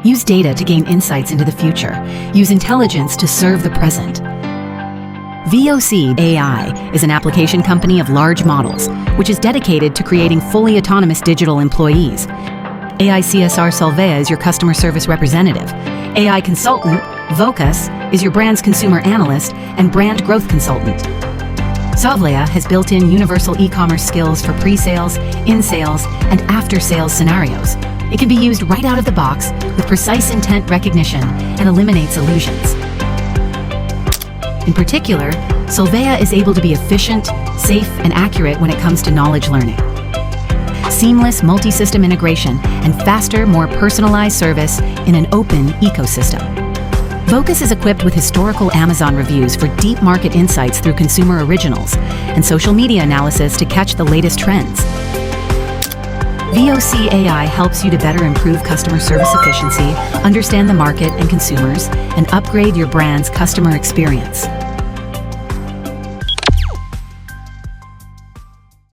Use data to gain insights into the future. Use intelligence to serve the present. VOC AI is an application company of large models, which is dedicated to creating fully autonomous digital employees. AI CSR Solvea is your customer service representative. AI consultant, VOC is your brand's consumer analyst and brand growth consultant. Solvea has built-in universal e-commerce skills for pre-sales, in-sales, and after-sales scenarios. It can be used right out of the box with precise intent recognition and eliminates illusions. In particular, Solvea is able to be efficient, safe, and accurate when it comes to knowledge learning. Seamless multi-system integration and faster, more personalized service in an open ecosystem. VOC is equipped with historical Amazon reviews for deep market insights through consumer originals and social media analysis to catch the latest trends. VOC AI helps you to better improve customer service efficiency, understand the market and consumers, and upgrade your brand's customer experience.